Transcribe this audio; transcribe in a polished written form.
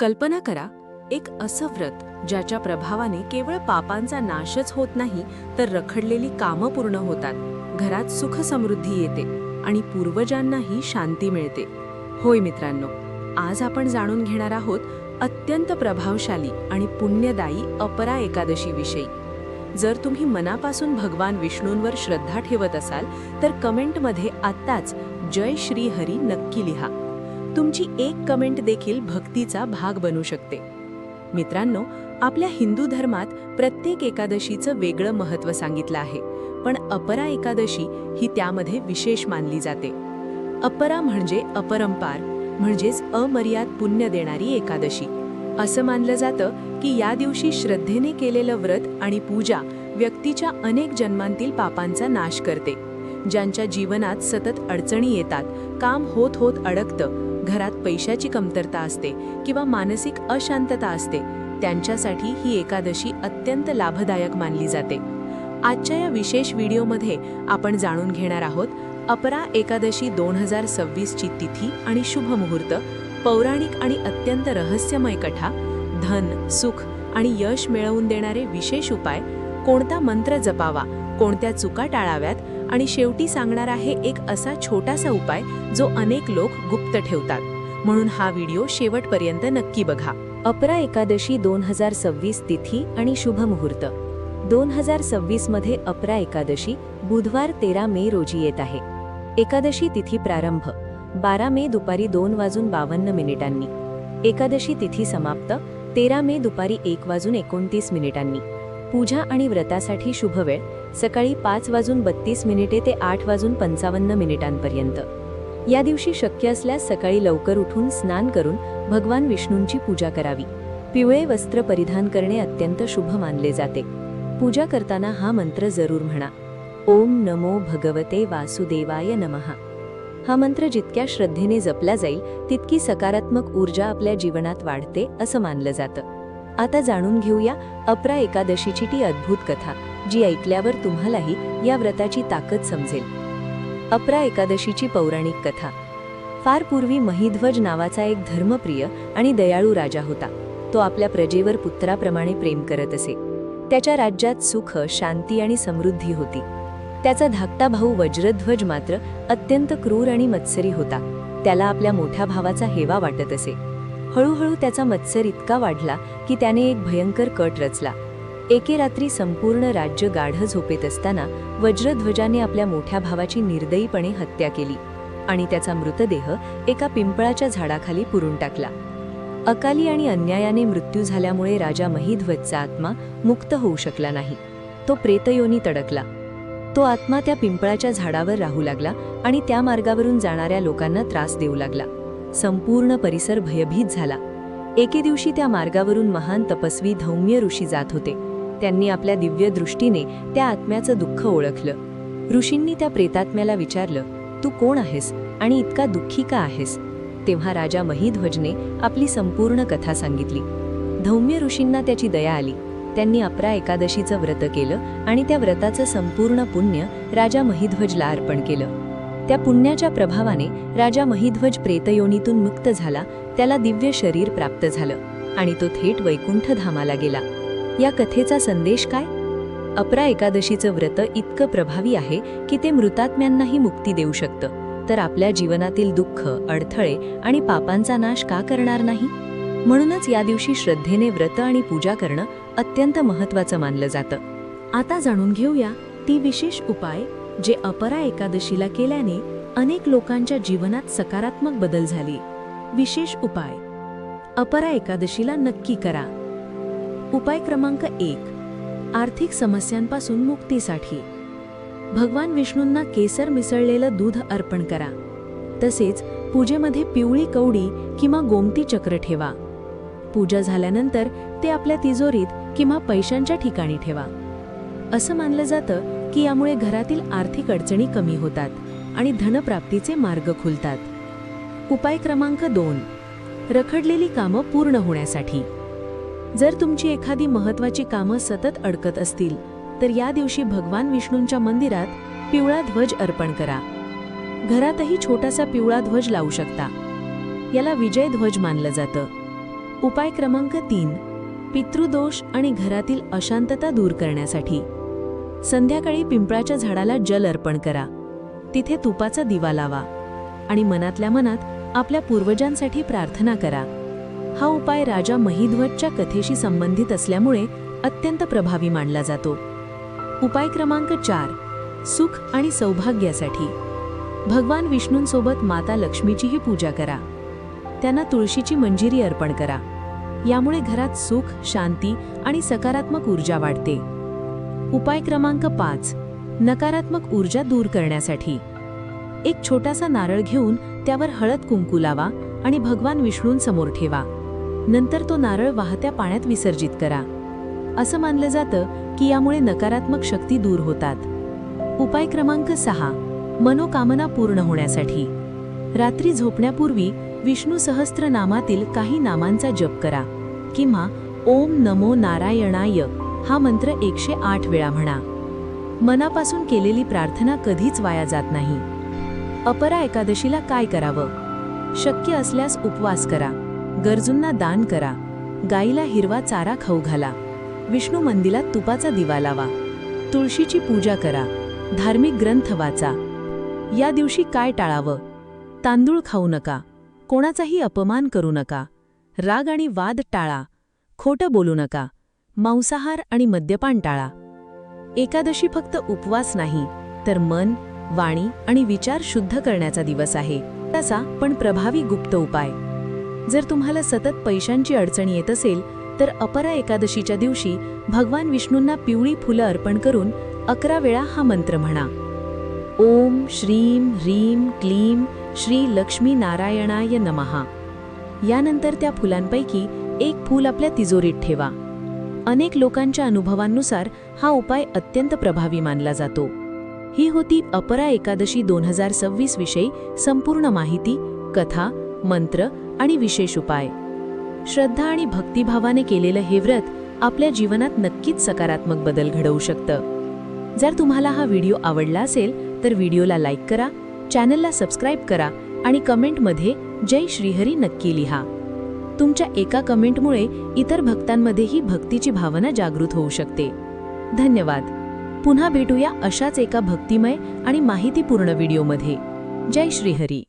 कल्पना करा, एक असं व्रत ज्याच्या प्रभावाने केवळ पापांचा नाशच होत नाही, तर रखडलेली कामं पूर्ण होतात, घरात सुख समृद्धी येते आणि पूर्वजांनाही शांती मिळते. होय मित्रांनो, आज आपण जाणून घेणार आहोत अत्यंत प्रभावशाली आणि पुण्यदायी अपरा एकादशी विषयी. जर तुम्ही मनापासून भगवान विष्णूंवर श्रद्धा ठेवत असाल तर कमेंटमध्ये आत्ताच जय श्री हरी नक्की लिहा. तुमची एक कमेंट देखील भक्तीचा भाग बनू शकते. मित्रांनो, आपल्या हिंदू धर्मात प्रत्येक एकादशीचं वेगळं महत्त्व सांगितलं आहे, पण अपरा एकादशी ही त्यामध्ये विशेष मानली जाते. अपरा म्हणजे अपरंपार, म्हणजेच अमर्याद पुण्य देणारी एकादशी. असं मानलं जातं की या दिवशी श्रद्धेने केलेलं व्रत आणि पूजा व्यक्तीच्या अनेक जन्मांतील पापांचा नाश करते. ज्यांच्या जीवनात सतत अडचणी येतात, काम होत होत अडकतं, घरात पैशाची कमतरता असते किंवा मानसिक अशांतता असते, त्यांच्यासाठी ही एकादशी अत्यंत लाभदायक मानली जाते. आजच्या या विशेष व्हिडिओमध्ये आपण जाणून घेणार आहोत अपरा एकादशी 2026 ची तिथी आणि शुभ मुहूर्त, पौराणिक आणि अत्यंत रहस्यमय कथा, धन, सुख आणि यश मिळवून देणारे विशेष उपाय, कोणता मंत्र जपावा, कोणत्या चुका टाळाव्यात आणि शेवटी सांगणार आहे एक असा छोटासा उपाय जो अनेक लोक गुप्त ठेवतात. म्हणून हा व्हिडिओ शेवटपर्यंत नक्की बघा. अपरा एकादशी 2026 तिथी आणि शुभ मुहूर्त. 2026 मध्ये अपरा एकादशी बुधवार 13 मे रोजी येत आहे. एकादशी तिथी प्रारंभ 12 मे दुपारी 2:52. एकादशी तिथी समाप्त 13 मे दुपारी 1:29. पूजा आणि व्रतासाठी शुभ वेळ सकाळी 5:32 ते 8:55 या दिवशी शक्य असल्यास सकाळी लवकर उठून स्नान करून भगवान विष्णूंची पूजा करावी. पिवळे वस्त्र परिधान करणे अत्यंत शुभ मानले जाते. पूजा करताना हा मंत्र जरूर म्हणा, ओम नमो भगवते वासुदेवाय नमः. हा मंत्र जितक्या श्रद्धेने जपला जाईल तितकी सकारात्मक ऊर्जा आपल्या जीवनात वाढते असं मानलं जातं. आता जाणून घेऊया अपरा एकादशीची ती अद्भुत कथा, जी ऐकल्यावर तुम्हालाही या व्रताची ताकद समजेल. अपरा एकादशीची पौराणिक कथा. फार पूर्वी महिध्वज नावाचा एक धर्मप्रिय आणि दयाळू राजा होता. तो आपल्या प्रजेवर पुत्राप्रमाणे प्रेम करत असे. त्याच्या राज्यात सुख, शांती आणि समृद्धी होती. त्याचा धाकटा भाऊ वज्रध्वज मात्र अत्यंत क्रूर आणि मत्सरी होता. त्याला आपल्या मोठ्या भावाचा हेवा वाटत असे. हळूहळू त्याचा मत्सर इतका वाढला की त्याने एक भयंकर कट रचला. एके रात्री संपूर्ण राज्य गाढ झोपेत असताना वज्रध्वजाने आपल्या मोठ्या भावाची निर्दयीपणे हत्या केली आणि त्याचा मृतदेह एका पिंपळाच्या झाडाखाली पुरून टाकला. अकाली आणि अन्यायाने मृत्यू झाल्यामुळे राजा महिध्वजचा आत्मा मुक्त होऊ शकला नाही. तो प्रेतयोनीत अडकला. तो आत्मा त्या पिंपळाच्या झाडावर राहू लागला आणि त्या मार्गावरून जाणाऱ्या लोकांना त्रास देऊ लागला. संपूर्ण परिसर भयभीत झाला. एके दिवशी त्या मार्गावरून महान तपस्वी धौम्य ऋषी जात होते. त्यांनी आपल्या दिव्य दृष्टीने त्या आत्म्याचं दुःख ओळखलं. ऋषींनी त्या प्रेतात्म्याला विचारलं, तू कोण आहेस आणि इतका दुःखी का आहेस? तेव्हा राजा महिध्वजने आपली संपूर्ण कथा सांगितली. धौम्य ऋषींना त्याची दया आली. त्यांनी अपरा एकादशीचं व्रत केलं आणि त्या व्रताचं संपूर्ण पुण्य राजा महिध्वजला अर्पण केलं. त्या पुण्याच्या प्रभावाने राजा महिध्वज प्रेतयोनीतून मुक्त झाला. त्याला दिव्य शरीर प्राप्त झालं आणि तो थेट वैकुंठ धामाला गेला. या कथेचा संदेश काय? अपरा एकादशीचं व्रत इतकं प्रभावी आहे की ते मृतात्म्यांनाही मुक्ती देऊ शकतं, तर आपल्या जीवनातील दुःख, अडथळे आणि पापांचा नाश का करणार नाही? म्हणूनच या दिवशी श्रद्धेने व्रत आणि पूजा करणं अत्यंत महत्त्वाचं मानलं जातं. आता जाणून घेऊया ती विशेष उपाय जे अपरा एकादशीला केल्याने अनेक लोकांच्या जीवनात सकारात्मक बदल झाले. विशेष उपाय अपरा एकादशीला नक्की करा. उपाय क्रमांक 1, आर्थिक समस्यांपासून मुक्तीसाठी भगवान विष्णूंना केसर मिसळलेलं दूध अर्पण करा. तसेच पूजेमध्ये पिवळी कवडी किंवा गोमती चक्र ठेवा. पूजा झाल्यानंतर ते आपल्या तिजोरीत किंवा पैशांच्या ठिकाणी ठेवा. असं मानलं जातं की यामुळे घरातील आर्थिक अडचणी कमी होतात आणि धनप्राप्तीचे मार्ग खुलतात. उपाय क्रमांक 2, रखडलेली कामं पूर्ण होण्यासाठी. जर तुमची एखादी महत्त्वाची कामं सतत अडकत असतील तर या दिवशी भगवान विष्णूंच्या मंदिरात पिवळा ध्वज अर्पण करा. घरातही छोटासा पिवळा ध्वज लावू शकता. याला विजय ध्वज मानलं जातं. उपाय क्रमांक 3. पितृदोष आणि घरातील अशांतता दूर करण्यासाठी संध्याकाळी पिंपळाच्या झाडाला जल अर्पण करा. तिथे तुपाचा दिवा लावा आणि मनातल्या मनात आपल्या पूर्वजांसाठी प्रार्थना करा. हा उपाय राजा महिध्वजच्या कथेशी संबंधित असल्यामुळे अत्यंत प्रभावी मानला जातो. उपाय क्रमांक 4. सुख आणि सौभाग्यासाठी भगवान विष्णूंसोबत माता लक्ष्मीचीही पूजा करा. त्यांना तुळशीची मंजिरी अर्पण करा. यामुळे घरात सुख, शांती आणि सकारात्मक ऊर्जा वाढते. उपाय क्रमांक 5. नकारात्मक ऊर्जा दूर करण्यासाठी एक छोटासा नारळ घेऊन त्यावर हळद कुंकू लावा आणि भगवान विष्णूंसमोर ठेवा. नंतर तो नारळ वाहत्या पाण्यात विसर्जित करा. असं मानलं जातं की यामुळे नकारात्मक शक्ती दूर होतात. उपाय क्रमांक 6. मनोकामना पूर्ण होण्यासाठी रात्री झोपण्यापूर्वी विष्णू सहस्त्रनामातील काही नामांचा जप करा किंवा ओम नमो नारायणाय हा मंत्र 108 वेळा म्हणा. मनापासून केलेली प्रार्थना कधीच वाया जात नाही. अपरा एकादशीला काय करावं? शक्य असल्यास उपवास करा, गरजूंना दान करा, गाईला हिरवा चारा खाऊ घाला, विष्णू मंदिरात तुपाचा दिवा लावा, तुळशीची पूजा करा, धार्मिक ग्रंथ वाचा. या दिवशी काय टाळावं? तांदूळ खाऊ नका, कोणाचाही अपमान करू नका, राग आणि वाद टाळा, खोटं बोलू नका, मांसाहार आणि मद्यपान टाळा. एकादशी फक्त उपवास नाही तर मन, वाणी आणि विचार शुद्ध करण्याचा दिवस आहे. तसा पण प्रभावी गुप्त उपाय. जर तुम्हाला सतत पैशांची अडचण येत असेल तर अपरा एकादशीच्या दिवशी भगवान विष्णूंना पिवळी फुलं अर्पण करून 11 वेळा हा मंत्र म्हणा. ओम श्रीम ह्रीम क्लीम श्री लक्ष्मी नारायणाय नमः. यानंतर त्या फुलांपैकी एक फूल आपल्या तिजोरीत ठेवा. अनेक लोकांच्या अनुभवांनुसार हा उपाय अत्यंत प्रभावी मानला जातो. ही होती अपरा एकादशी 2026 विषयी संपूर्ण माहिती, कथा, मंत्र आणि विशेष उपाय. श्रद्धा आणि भक्तिभावाने केलेलं हे व्रत आपल्या जीवनात नक्कीच सकारात्मक बदल घडवू शकतं. जर तुम्हाला हा व्हिडिओ आवडला असेल तर व्हिडिओला लाईक करा, चॅनलला सबस्क्राईब करा आणि कमेंटमध्ये जय श्रीहरी नक्की लिहा. तुमच्या एका कमेंटमुळे इतर भक्तांमध्येही भक्तीची भावना जागृत होऊ शकते. धन्यवाद. पुन्हा भेटूया अशाच एका भक्तिमय आणि माहितीपूर्ण व्हिडिओमध्ये. जय श्रीहरी.